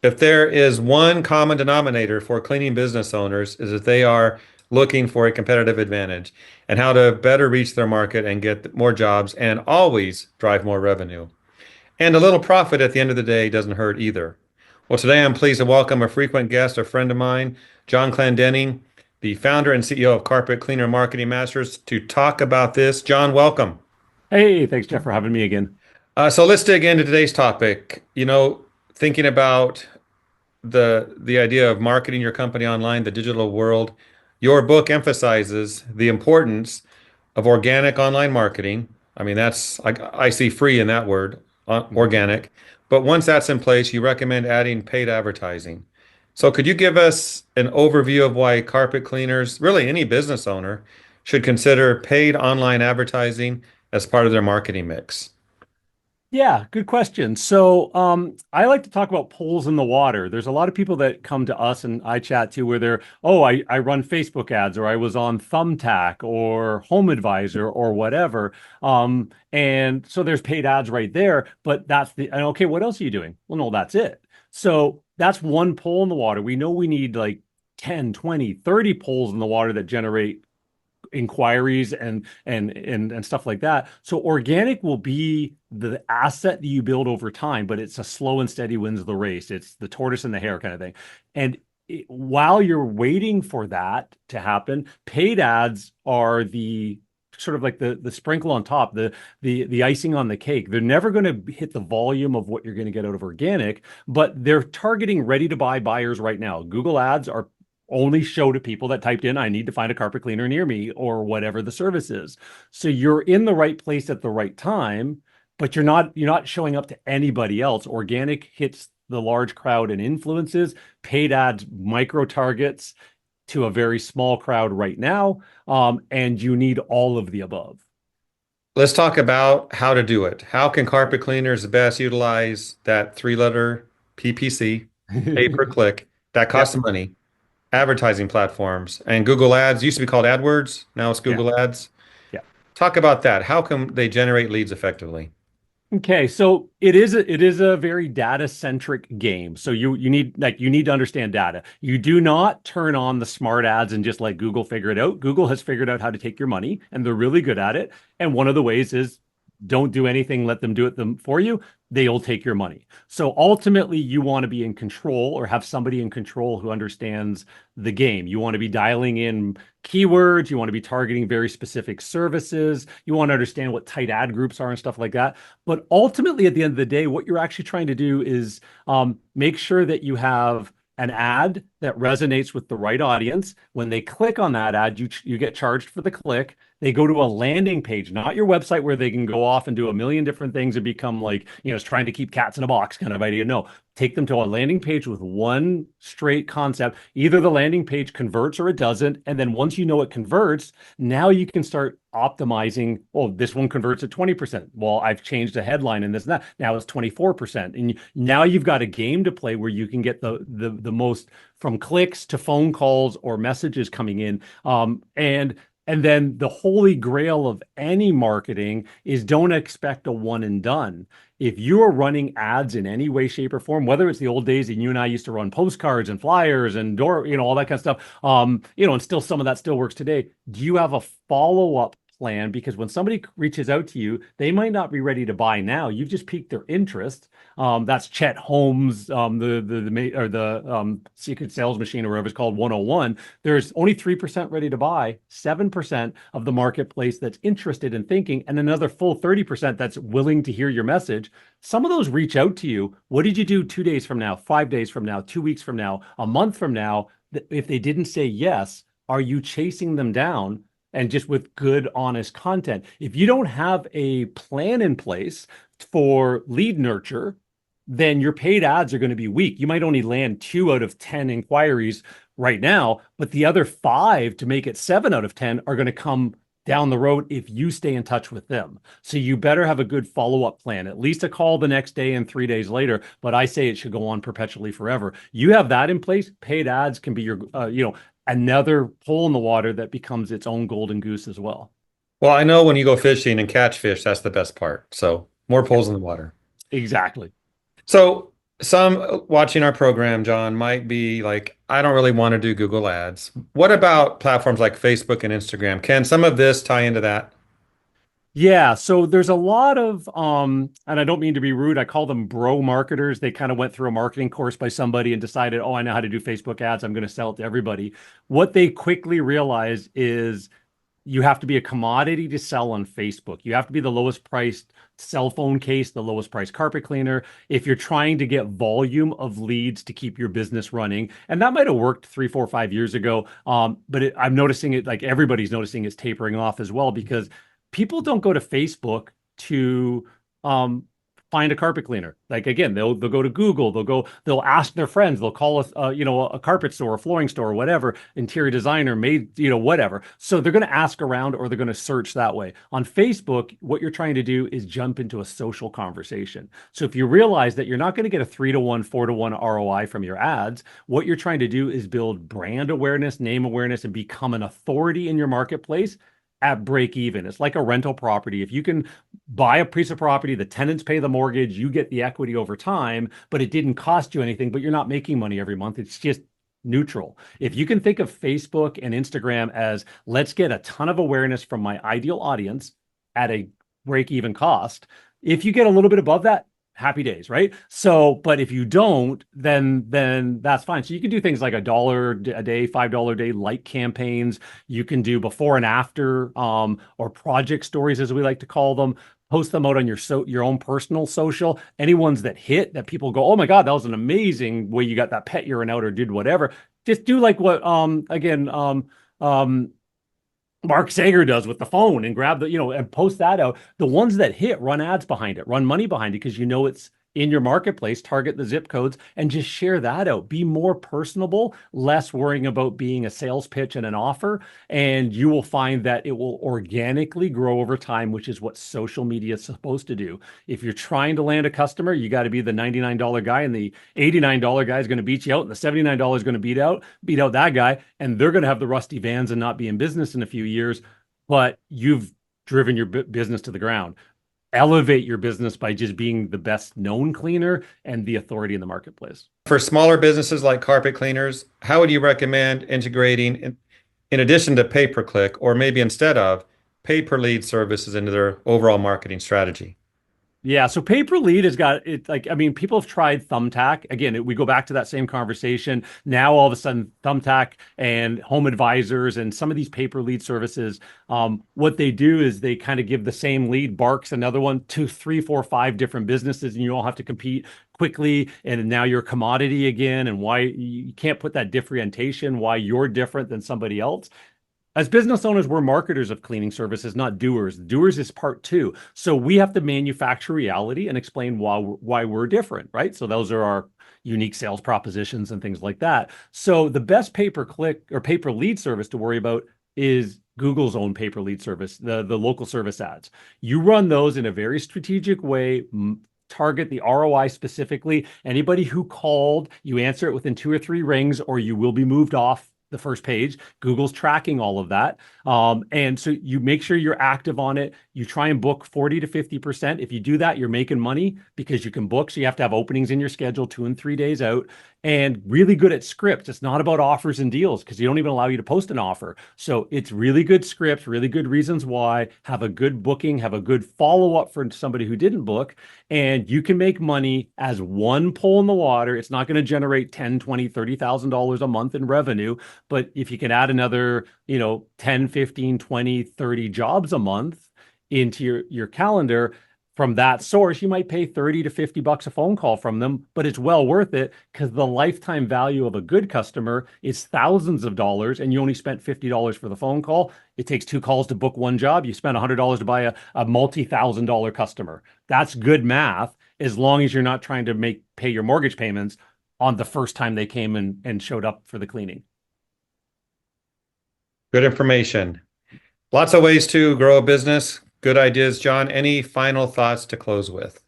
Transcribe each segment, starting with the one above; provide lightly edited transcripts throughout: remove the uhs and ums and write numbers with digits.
If there is one common denominator for cleaning business owners is that they are looking for a competitive advantage and how to better reach their market and get more jobs and always drive more revenue. And a little profit at the end of the day doesn't hurt either. Well, today I'm pleased to welcome a frequent guest, a friend of mine, John Clendenning, the founder and CEO of Carpet Cleaner Marketing Masters, to talk about this. John, welcome. Hey, thanks, Jeff, for having me again. So let's dig into today's topic. Thinking about the idea of marketing your company online, the digital world. Your book emphasizes the importance of organic online marketing. I mean, I see free in that word, Mhm. organic. But once that's in place, you recommend adding paid advertising. So could you give us an overview of why carpet cleaners, really any business owner, should consider paid online advertising as part of their marketing mix? Yeah, good question. I like to talk about poles in the water. There's a lot of people that come to us and I chat to where I run Facebook ads or I was on Thumbtack or Home Advisor or whatever. And so there's paid ads right there, but and okay, what else are you doing? Well, no, that's it. So that's one pole in the water. We know we need like 10, 20, 30 poles in the water that generate inquiries and stuff like that. So organic will be the asset that you build over time, but it's a slow and steady wins the race. It's the tortoise and the hare kind of thing. And while you're waiting for that to happen, paid ads are the sort of like the sprinkle on top, the icing on the cake. They're never going to hit the volume of what you're going to get out of organic, but they're targeting ready to buy buyers right now. Google ads are only show to people that typed in, I need to find a carpet cleaner near me or whatever the service is. So you're in the right place at the right time, but you're not showing up to anybody else. Organic hits the large crowd and influences, paid ads micro targets to a very small crowd right now. And you need all of the above. Let's talk about how to do it. How can carpet cleaners best utilize that three-letter PPC, pay per click, that costs Yep. money, advertising platforms, and Google Ads used to be called AdWords, now it's Yeah. Google Ads. Yeah. Talk about that. How can they generate leads effectively? Okay, so it is a very data centric game. So you need to understand data. You do not turn on the smart ads and just let Google figure it out. Google has figured out how to take your money and they're really good at it. And one of the ways is don't do anything, let them do it them for you. They'll take your money. So ultimately you want to be in control or have somebody in control who understands the game. You want to be dialing in keywords, you want to be targeting very specific services, you want to understand what tight ad groups are and stuff like that. But ultimately, at the end of the day, what you're actually trying to do is make sure that you have an ad that resonates with the right audience. When they click on that ad, you get charged for the click. They go to a landing page, not your website where they can go off and do a million different things and become like, it's trying to keep cats in a box kind of idea. No, take them to a landing page with one straight concept. Either the landing page converts or it doesn't. And then once you know it converts, now you can start optimizing. Oh, this one converts at 20%. Well, I've changed the headline and this and that. Now it's 24%. And now you've got a game to play where you can get the most from clicks to phone calls or messages coming in. And then the holy grail of any marketing is don't expect a one and done. If you are running ads in any way, shape, or form, whether it's the old days and you and I used to run postcards and flyers and all that kind of stuff, and still some of that still works today. Do you have a follow-up plan? Because when somebody reaches out to you, they might not be ready to buy now. You've just piqued their interest. That's Chet Holmes, the secret sales machine or whatever it's called, 101. There's only 3% ready to buy, 7% of the marketplace that's interested in thinking, and another full 30% that's willing to hear your message. Some of those reach out to you. What did you do 2 days from now, 5 days from now, 2 weeks from now, a month from now? If they didn't say yes, are you chasing them down? And just with good, honest content. If you don't have a plan in place for lead nurture, then your paid ads are going to be weak. You might only land 2 out of 10 inquiries right now, but the other five to make it 7 out of 10 are going to come down the road if you stay in touch with them. So you better have a good follow-up plan, at least a call the next day and 3 days later. But I say it should go on perpetually forever. You have that in place, paid ads can be your, another pole in the water that becomes its own golden goose as well. Well, I know when you go fishing and catch fish, that's the best part. So more Yeah, poles in the water. exactly. So Some watching our program, John, might be like, I don't really want to do Google Ads. What about platforms like Facebook and Instagram? Can some of this tie into that? Yeah, so there's a lot of and I don't mean to be rude, I call them bro marketers. They kind of went through a marketing course by somebody and decided, "Oh, I know how to do Facebook ads. I'm going to sell it to everybody." What they quickly realize is you have to be a commodity to sell on Facebook. You have to be the lowest priced cell phone case, the lowest priced carpet cleaner if you're trying to get volume of leads to keep your business running. And that might have worked 3, 4, 5 years ago. I'm noticing it, like everybody's noticing it's tapering off as well because people don't go to Facebook to um, find a carpet cleaner. Like again, they'll go to Google, they'll ask their friends, they'll call a carpet store, a flooring store, whatever, interior designer, made whatever. So they're going to ask around or they're going to search that way. On Facebook, what you're trying to do is jump into a social conversation. So if you realize that you're not going to get a 3 to 1, 4 to 1 ROI from your ads, what you're trying to do is build brand awareness, name awareness, and become an authority in your marketplace at break even. It's like a rental property. If you can buy a piece of property, the tenants pay the mortgage, you get the equity over time, but it didn't cost you anything, but you're not making money every month. It's just neutral. If you can think of Facebook and Instagram as let's get a ton of awareness from my ideal audience at a break even cost, if you get a little bit above that, happy days, right? So, but if you don't, then that's fine. So you can do things like $1 a day, $5 a day like campaigns. You can do before and after, or project stories, as we like to call them. Post them out on your own personal social. Any ones that hit that people go, oh my God, that was an amazing way you got that pet urine out or did whatever. Just do like what again Mark Sager does with the phone and grab and post that out. The ones that hit, run ads behind it, run money behind it because you know it's in your marketplace, target the zip codes and just share that out. Be more personable, less worrying about being a sales pitch and an offer. And you will find that it will organically grow over time, which is what social media is supposed to do. If you're trying to land a customer, you got to be the $99 guy, and the $89 guy is going to beat you out, and the $79 is going to beat out that guy, and they're going to have the rusty vans and not be in business in a few years. But you've driven your business to the ground. Elevate your business by just being the best known cleaner and the authority in the marketplace. For smaller businesses like carpet cleaners, how would you recommend integrating, in addition to pay per click, or maybe instead of pay per lead services into their overall marketing strategy? Yeah, so pay per lead has got it. Like, I mean, people have tried Thumbtack. Again, we go back to that same conversation. Now, all of a sudden, Thumbtack and Home Advisors and some of these pay per lead services, what they do is they kind of give the same lead, Barks another one, 2, 3, 4, 5 different businesses, and you all have to compete quickly. And now you're a commodity again. And why you can't put that differentiation, why you're different than somebody else. As business owners, we're marketers of cleaning services, not doers. Doers is part two. So we have to manufacture reality and explain why we're different, right? So those are our unique sales propositions and things like that. So the best pay per click or pay per lead service to worry about is Google's own pay per lead service, the local service ads. You run those in a very strategic way. Target the ROI specifically. Anybody who called, you answer it within 2 or 3 rings, or you will be moved off the first page. Google's tracking all of that. And so you make sure you're active on it. You try and book 40 to 50%. If you do that, you're making money because you can book. So you have to have openings in your schedule 2 and 3 days out, and really good at scripts. It's not about offers and deals because you don't even allow you to post an offer. So it's really good scripts, really good reasons why, have a good booking, have a good follow up for somebody who didn't book, and you can make money as one pole in the water. It's not going to generate 10, 20, $30,000 a month in revenue, but if you can add another, 10, 15, 20, 30 jobs a month into your calendar from that source, you might pay 30 to 50 bucks a phone call from them, but it's well worth it because the lifetime value of a good customer is thousands of dollars, and you only spent $50 for the phone call. It takes 2 calls to book one job. You spend $100 to buy a multi-thousand-dollar customer. That's good math, as long as you're not trying to pay your mortgage payments on the first time they came and showed up for the cleaning. Good information. Lots of ways to grow a business. Good ideas, John. Any final thoughts to close with?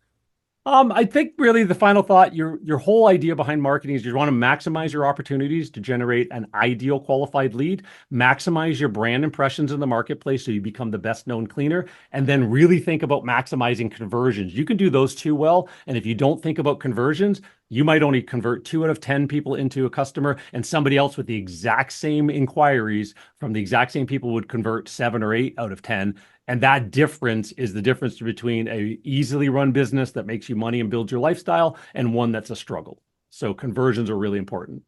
I think really the final thought, your whole idea behind marketing is you want to maximize your opportunities to generate an ideal qualified lead, maximize your brand impressions in the marketplace so you become the best known cleaner, and then really think about maximizing conversions. You can do those two well, and if you don't think about conversions, you might only convert 2 out of 10 people into a customer, and somebody else with the exact same inquiries from the exact same people would convert 7 or 8 out of 10. And that difference is the difference between a easily run business that makes you money and builds your lifestyle and one that's a struggle. So conversions are really important.